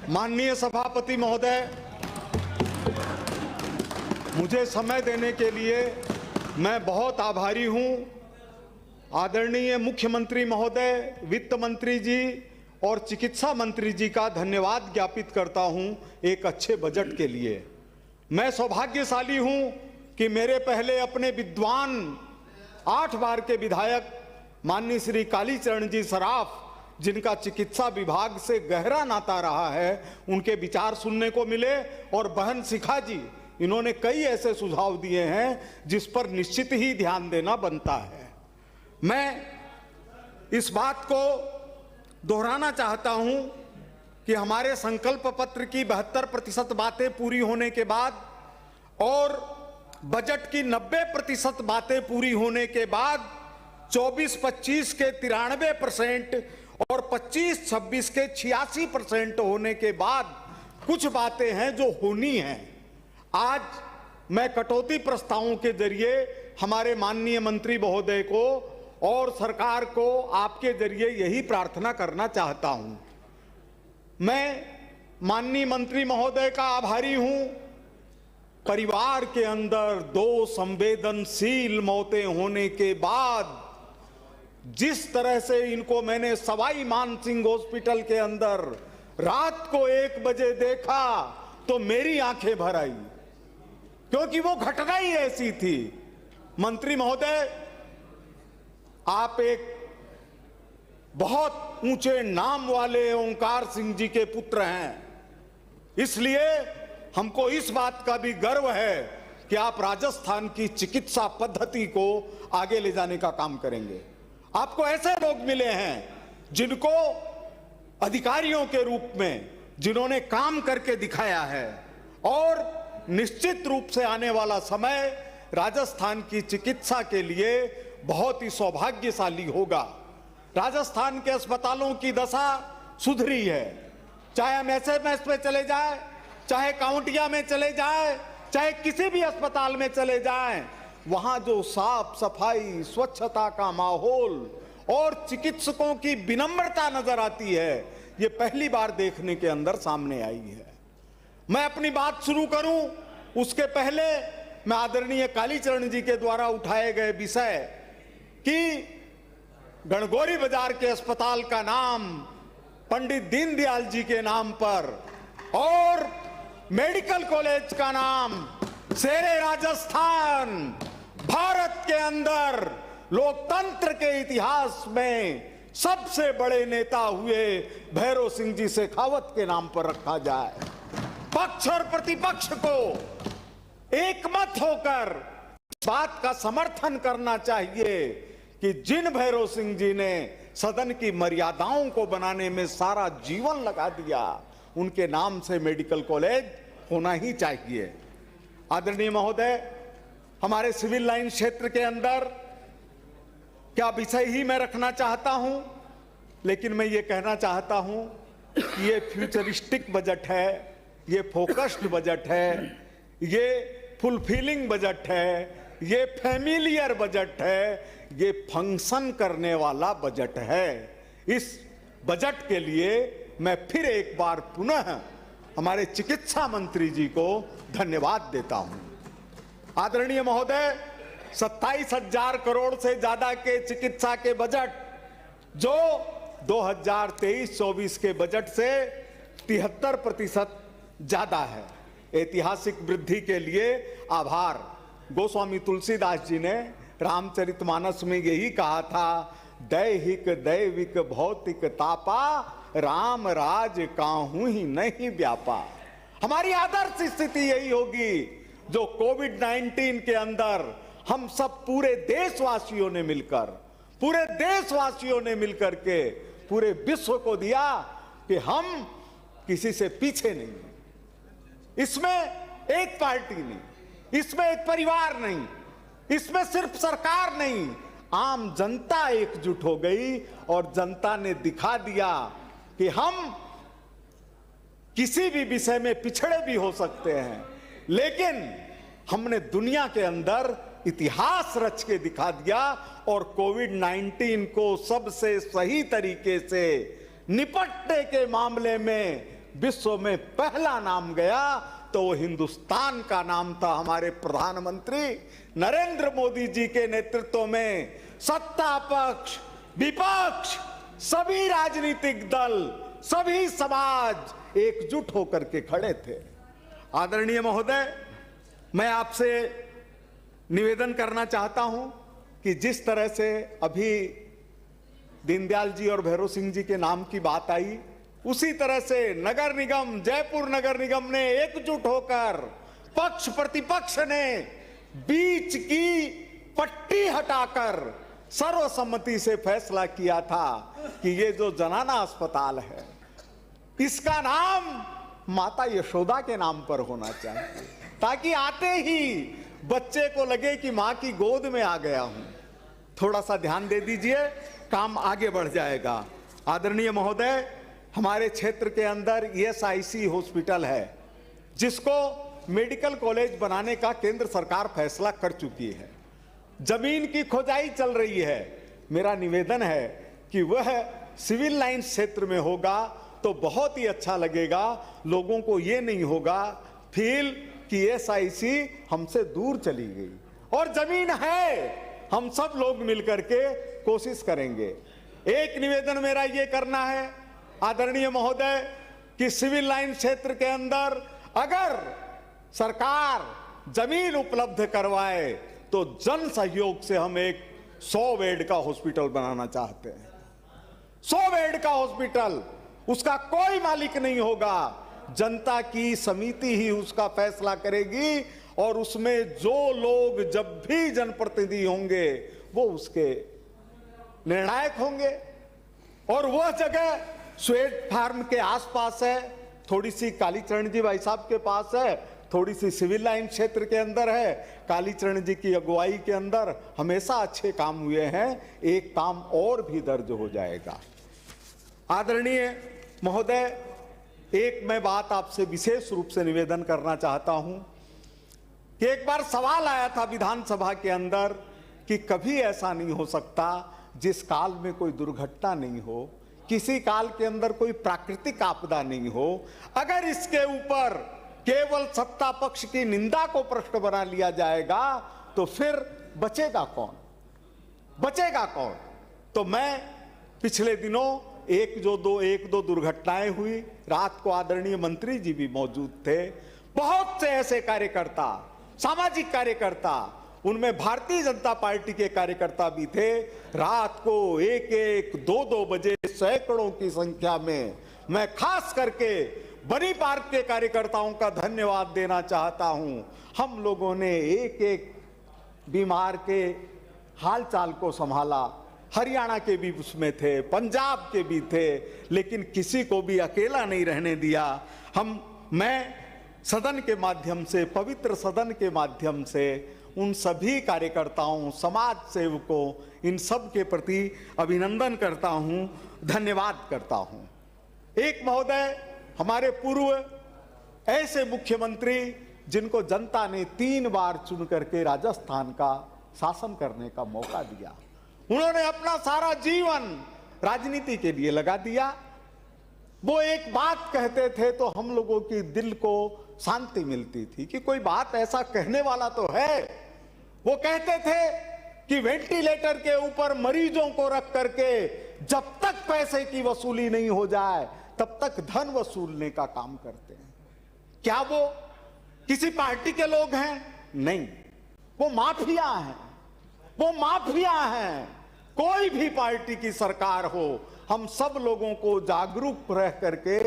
माननीय सभापति महोदय, मुझे समय देने के लिए मैं बहुत आभारी हूं। आदरणीय मुख्यमंत्री महोदय, वित्त मंत्री जी और चिकित्सा मंत्री जी का धन्यवाद ज्ञापित करता हूं एक अच्छे बजट के लिए। मैं सौभाग्यशाली हूं कि मेरे पहले अपने विद्वान 8 बार के विधायक माननीय श्री कालीचरण जी सराफ, जिनका चिकित्सा विभाग से गहरा नाता रहा है, उनके विचार सुनने को मिले। और बहन शिखा जी, इन्होंने कई ऐसे सुझाव दिए हैं जिस पर निश्चित ही ध्यान देना बनता है। मैं इस बात को दोहराना चाहता हूं कि हमारे संकल्प पत्र की 72% बातें पूरी होने के बाद और बजट की 90% बातें पूरी होने के बाद 24-25 के 93% और 25-26 के 86% होने के बाद कुछ बातें हैं जो होनी हैं। आज मैं कटौती प्रस्तावों के जरिए हमारे माननीय मंत्री महोदय को और सरकार को आपके जरिए यही प्रार्थना करना चाहता हूं। मैं माननीय मंत्री महोदय का आभारी हूं। परिवार के अंदर 2 संवेदनशील मौतें होने के बाद जिस तरह से इनको मैंने सवाई मानसिंह हॉस्पिटल के अंदर रात को 1 बजे देखा तो मेरी आंखें भर आई, क्योंकि वो घटना ही ऐसी थी। मंत्री महोदय, आप एक बहुत ऊंचे नाम वाले ओंकार सिंह जी के पुत्र हैं, इसलिए हमको इस बात का भी गर्व है कि आप राजस्थान की चिकित्सा पद्धति को आगे ले जाने का काम करेंगे। आपको ऐसे लोग मिले हैं जिनको अधिकारियों के रूप में जिन्होंने काम करके दिखाया है, और निश्चित रूप से आने वाला समय राजस्थान की चिकित्सा के लिए बहुत ही सौभाग्यशाली होगा। राजस्थान के अस्पतालों की दशा सुधरी है, चाहे हम एसएमएस में चले जाए, चाहे काउंटिया में चले जाए, चाहे किसी भी अस्पताल में चले जाएं, वहां जो साफ सफाई, स्वच्छता का माहौल और चिकित्सकों की विनम्रता नजर आती है, ये पहली बार देखने के अंदर सामने आई है। मैं अपनी बात शुरू करूं उसके पहले मैं आदरणीय कालीचरण जी के द्वारा उठाए गए विषय कि गणगौरी बाजार के अस्पताल का नाम पंडित दीनदयाल जी के नाम पर और मेडिकल कॉलेज का नाम शेरे राजस्थान, भारत के अंदर लोकतंत्र के इतिहास में सबसे बड़े नेता हुए भैरव सिंह जी शेखावत के नाम पर रखा जाए। पक्ष और प्रतिपक्ष को एकमत होकर बात का समर्थन करना चाहिए कि जिन भैरव सिंह जी ने सदन की मर्यादाओं को बनाने में सारा जीवन लगा दिया, उनके नाम से मेडिकल कॉलेज होना ही चाहिए। आदरणीय महोदय, हमारे सिविल लाइन क्षेत्र के अंदर क्या विषय ही मैं रखना चाहता हूं, लेकिन मैं ये कहना चाहता हूं कि ये फ्यूचरिस्टिक बजट है, ये फोकस्ड बजट है, ये फुलफिलिंग बजट है, ये फैमिलियर बजट है, ये फंक्शन करने वाला बजट है। इस बजट के लिए मैं फिर एक बार पुनः हमारे चिकित्सा मंत्री जी को धन्यवाद देता हूं। आदरणीय महोदय, 27,000 करोड़ से ज्यादा के चिकित्सा के बजट जो 2023-24 के बजट से 73% ज्यादा है। ऐतिहासिक वृद्धि के लिए आभार। गोस्वामी तुलसीदास जी ने रामचरितमानस में यही कहा था, दैहिक दैविक भौतिक तापा, राम राज काहू ही नहीं व्यापा। हमारी आदर्श स्थिति यही होगी जो कोविड-19 के अंदर हम सब पूरे देशवासियों ने मिलकर के पूरे विश्व को दिया कि हम किसी से पीछे नहीं, इसमें एक पार्टी नहीं, इसमें एक परिवार नहीं, इसमें सिर्फ सरकार नहीं, आम जनता एकजुट हो गई और जनता ने दिखा दिया कि हम किसी भी विषय में पिछड़े भी हो सकते हैं, लेकिन हमने दुनिया के अंदर इतिहास रच के दिखा दिया और कोविड-19 को सबसे सही तरीके से निपटने के मामले में विश्व में पहला नाम गया तो वो हिंदुस्तान का नाम था। हमारे प्रधानमंत्री नरेंद्र मोदी जी के नेतृत्व में सत्ता पक्ष, विपक्ष, सभी राजनीतिक दल, सभी समाज एकजुट होकर के खड़े थे। आदरणीय महोदय, मैं आपसे निवेदन करना चाहता हूं कि जिस तरह से अभी दीनदयाल जी और भैरव सिंह जी के नाम की बात आई, उसी तरह से नगर निगम, जयपुर नगर निगम ने एकजुट होकर पक्ष प्रतिपक्ष ने बीच की पट्टी हटाकर सर्वसम्मति से फैसला किया था कि ये जो जनाना अस्पताल है इसका नाम माता यशोदा के नाम पर होना चाहिए, ताकि आते ही बच्चे को लगे कि मां की गोद में आ गया हूं। थोड़ा सा ध्यान दे दीजिए, काम आगे बढ़ जाएगा। आदरणीय महोदय, हमारे क्षेत्र के अंदर ESIC हॉस्पिटल है, जिसको मेडिकल कॉलेज बनाने का केंद्र सरकार फैसला कर चुकी है। जमीन की खोदाई चल रही है। मेरा निवेदन है कि वह सिविल लाइंस क्षेत्र में होगा तो बहुत ही अच्छा लगेगा। लोगों को यह नहीं होगा फील कि ESIC हमसे दूर चली गई, और जमीन है, हम सब लोग मिलकर के कोशिश करेंगे। एक निवेदन मेरा यह करना है आदरणीय महोदय कि सिविल लाइन क्षेत्र के अंदर अगर सरकार जमीन उपलब्ध करवाए तो जन सहयोग से हम एक 100 बेड का हॉस्पिटल बनाना चाहते हैं। 100 बेड का हॉस्पिटल, उसका कोई मालिक नहीं होगा, जनता की समिति ही उसका फैसला करेगी, और उसमें जो लोग जब भी जनप्रतिनिधि होंगे वो उसके निर्णायक होंगे। और वह जगह स्वेट फार्म के आसपास है, थोड़ी सी कालीचरण जी भाई साहब के पास है, थोड़ी सी सिविल लाइन क्षेत्र के अंदर है। कालीचरण जी की अगुवाई के अंदर हमेशा अच्छे काम हुए हैं, एक काम और भी दर्ज हो जाएगा। आदरणीय महोदय, एक मैं बात आपसे विशेष रूप से निवेदन करना चाहता हूं कि एक बार सवाल आया था विधानसभा के अंदर कि कभी ऐसा नहीं हो सकता जिस काल में कोई दुर्घटना नहीं हो, किसी काल के अंदर कोई प्राकृतिक आपदा नहीं हो, अगर इसके ऊपर केवल सत्ता पक्ष की निंदा को प्रश्न बना लिया जाएगा तो फिर बचेगा कौन, बचेगा कौन। तो मैं पिछले दिनों एक दो दुर्घटनाएं हुई, रात को आदरणीय मंत्री जी भी मौजूद थे। बहुत से ऐसे कार्यकर्ता, सामाजिक कार्यकर्ता, उनमें भारतीय जनता पार्टी के कार्यकर्ता भी थे, रात को 1-1, 2-2 बजे सैकड़ों की संख्या में, मैं खास करके बनी पार्क के कार्यकर्ताओं का धन्यवाद देना चाहता हूं। हम लोगों ने एक बीमार के हालचाल को संभाला, हरियाणा के भी उसमें थे, पंजाब के भी थे, लेकिन किसी को भी अकेला नहीं रहने दिया। मैं सदन के माध्यम से, पवित्र सदन के माध्यम से उन सभी कार्यकर्ताओं, समाज सेवकों, इन सब के प्रति अभिनंदन करता हूं, धन्यवाद करता हूं। एक महोदय, हमारे पूर्व ऐसे मुख्यमंत्री जिनको जनता ने 3 बार चुन करके राजस्थान का शासन करने का मौका दिया, उन्होंने अपना सारा जीवन राजनीति के लिए लगा दिया। वो एक बात कहते थे तो हम लोगों की दिल को शांति मिलती थी कि कोई बात ऐसा कहने वाला तो है। वो कहते थे कि वेंटिलेटर के ऊपर मरीजों को रख करके जब तक पैसे की वसूली नहीं हो जाए तब तक धन वसूलने का काम करते हैं। क्या वो किसी पार्टी के लोग हैं? नहीं, वो माफिया हैं, वो माफिया हैं। कोई भी पार्टी की सरकार हो, हम सब लोगों को जागरूक रह करके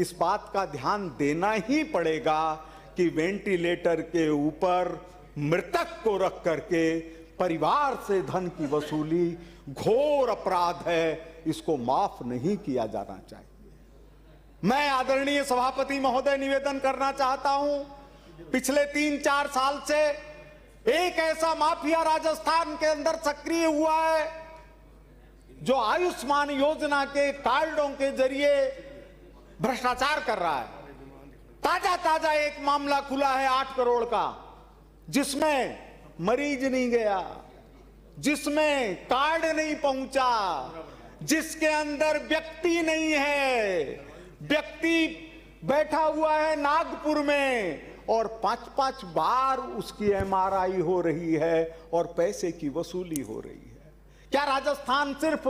इस बात का ध्यान देना ही पड़ेगा कि वेंटिलेटर के ऊपर मृतक को रख करके परिवार से धन की वसूली घोर अपराध है, इसको माफ नहीं किया जाना चाहिए। मैं आदरणीय सभापति महोदय निवेदन करना चाहता हूं, पिछले 3-4 साल से एक ऐसा माफिया राजस्थान के अंदर सक्रिय हुआ है जो आयुष्मान योजना के कार्डों के जरिए भ्रष्टाचार कर रहा है। ताजा एक मामला खुला है 8 करोड़ का, जिसमें मरीज नहीं गया, जिसमें कार्ड नहीं पहुंचा, जिसके अंदर व्यक्ति नहीं है, व्यक्ति बैठा हुआ है नागपुर में और 5-5 बार उसकी एमआरआई हो रही है और पैसे की वसूली हो रही है। क्या राजस्थान सिर्फ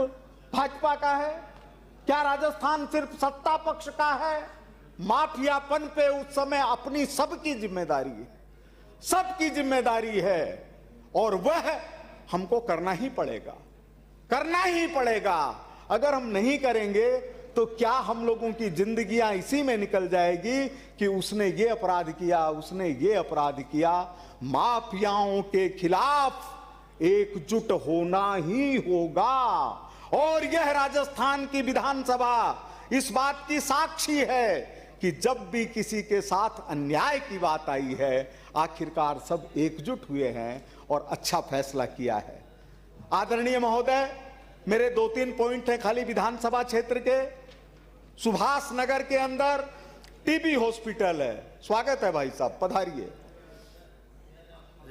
भाजपा का है? क्या राजस्थान सिर्फ सत्ता पक्ष का है? माफियापन पे उस समय अपनी सबकी जिम्मेदारी है, सबकी जिम्मेदारी है और वह हमको करना ही पड़ेगा, करना ही पड़ेगा। अगर हम नहीं करेंगे तो क्या हम लोगों की जिंदगियां इसी में निकल जाएगी कि उसने ये अपराध किया, उसने ये अपराध किया। माफियाओं के खिलाफ एकजुट होना ही होगा और यह राजस्थान की विधानसभा इस बात की साक्षी है कि जब भी किसी के साथ अन्याय की बात आई है आखिरकार सब एकजुट हुए हैं और अच्छा फैसला किया है। आदरणीय महोदय, मेरे 2-3 पॉइंट हैं खाली विधानसभा क्षेत्र के। सुभाष नगर के अंदर टीबी हॉस्पिटल है। स्वागत है भाई साहब, पधारिए।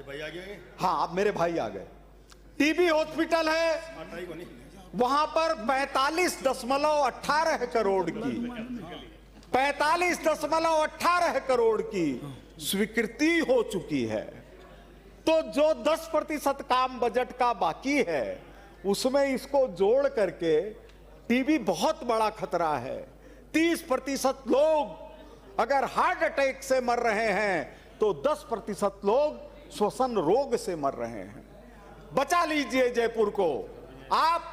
भाई आ गए? हाँ, अब मेरे भाई आ गए। टीबी हॉस्पिटल है, वहां पर 45.18 करोड़ की 45.18 करोड़ की स्वीकृति हो चुकी है। तो जो 10% काम बजट का बाकी है उसमें इसको जोड़ करके टीबी बहुत बड़ा खतरा है। 30% लोग अगर हार्ट अटैक से मर रहे हैं तो 10% लोग श्वसन रोग से मर रहे हैं। बचा लीजिए जयपुर को। आप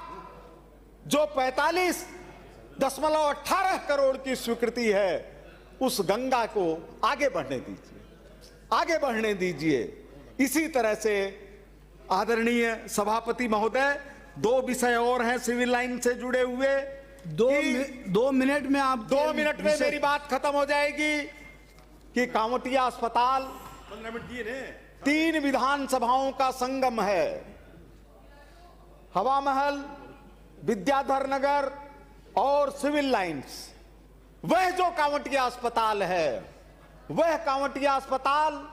जो 45.18 करोड़ की स्वीकृति है उस गंगा को आगे बढ़ने दीजिए, आगे बढ़ने दीजिए। इसी तरह से आदरणीय सभापति महोदय, 2 विषय और हैं सिविल लाइन से जुड़े हुए। 2 मिनट में आप 2 मिनट में मेरी बात खत्म हो जाएगी कि कांवटिया अस्पताल 15 मिनट दिए ने। 3 विधानसभाओं का संगम है। हवा महल, विद्याधर नगर और सिविल लाइंस। वह जो कांवटिया अस्पताल है, वह कांवटिया अस्पताल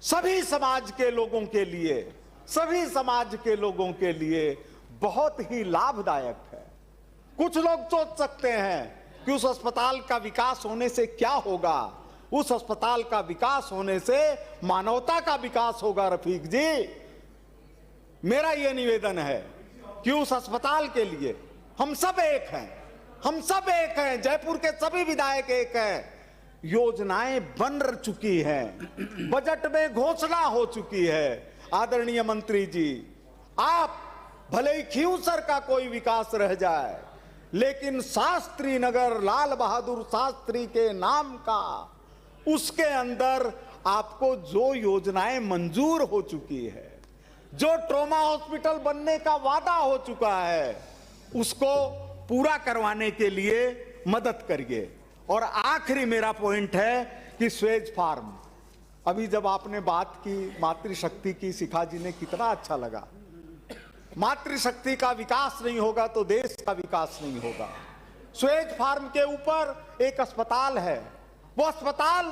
सभी समाज के लोगों के लिए, सभी समाज के लोगों के लिए बहुत ही लाभदायक है। कुछ लोग सोच सकते हैं कि उस अस्पताल का विकास होने से क्या होगा। उस अस्पताल का विकास होने से मानवता का विकास होगा। रफीक जी, मेरा यह निवेदन है कि उस अस्पताल के लिए हम सब एक हैं, हम सब एक हैं। जयपुर के सभी विधायक एक हैं। योजनाएं बन चुकी हैं, बजट में घोषणा हो चुकी है। आदरणीय मंत्री जी, आप भले ही खींवसर का कोई विकास रह जाए लेकिन शास्त्री नगर लाल बहादुर शास्त्री के नाम का उसके अंदर आपको जो योजनाएं मंजूर हो चुकी है, जो ट्रॉमा हॉस्पिटल बनने का वादा हो चुका है, उसको पूरा करवाने के लिए मदद करिए। और आखिरी मेरा पॉइंट है कि स्वेज फार्म, अभी जब आपने बात की मातृशक्ति की, शिखा जी ने कितना अच्छा लगा। मातृशक्ति का विकास नहीं होगा तो देश का विकास नहीं होगा। स्वेज फार्म के ऊपर एक अस्पताल है, वो अस्पताल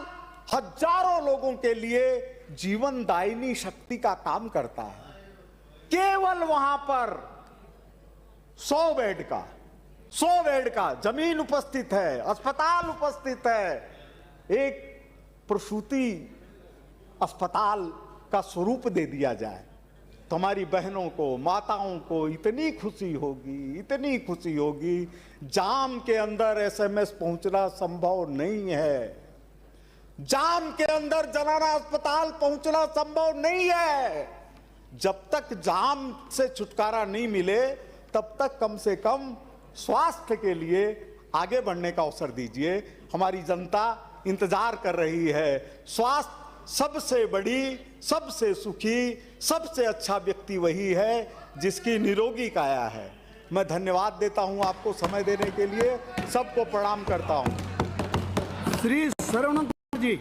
हजारों लोगों के लिए जीवनदायिनी शक्ति का काम करता है। केवल वहां पर 100 बेड का जमीन उपस्थित है, अस्पताल उपस्थित है। एक प्रसूति अस्पताल का स्वरूप दे दिया जाए तो हमारी बहनों को, माताओं को इतनी खुशी होगी, इतनी खुशी होगी। जाम के अंदर एसएमएस पहुंचना संभव नहीं है, जाम के अंदर जनाना अस्पताल पहुंचना संभव नहीं है। जब तक जाम से छुटकारा नहीं मिले तब तक कम से कम स्वास्थ्य के लिए आगे बढ़ने का अवसर दीजिए। हमारी जनता इंतजार कर रही है। स्वास्थ्य सबसे बड़ी, सबसे सुखी, सबसे अच्छा व्यक्ति वही है जिसकी निरोगी काया है। मैं धन्यवाद देता हूं आपको समय देने के लिए। सबको प्रणाम करता हूं। श्री सरवण कुमार जी।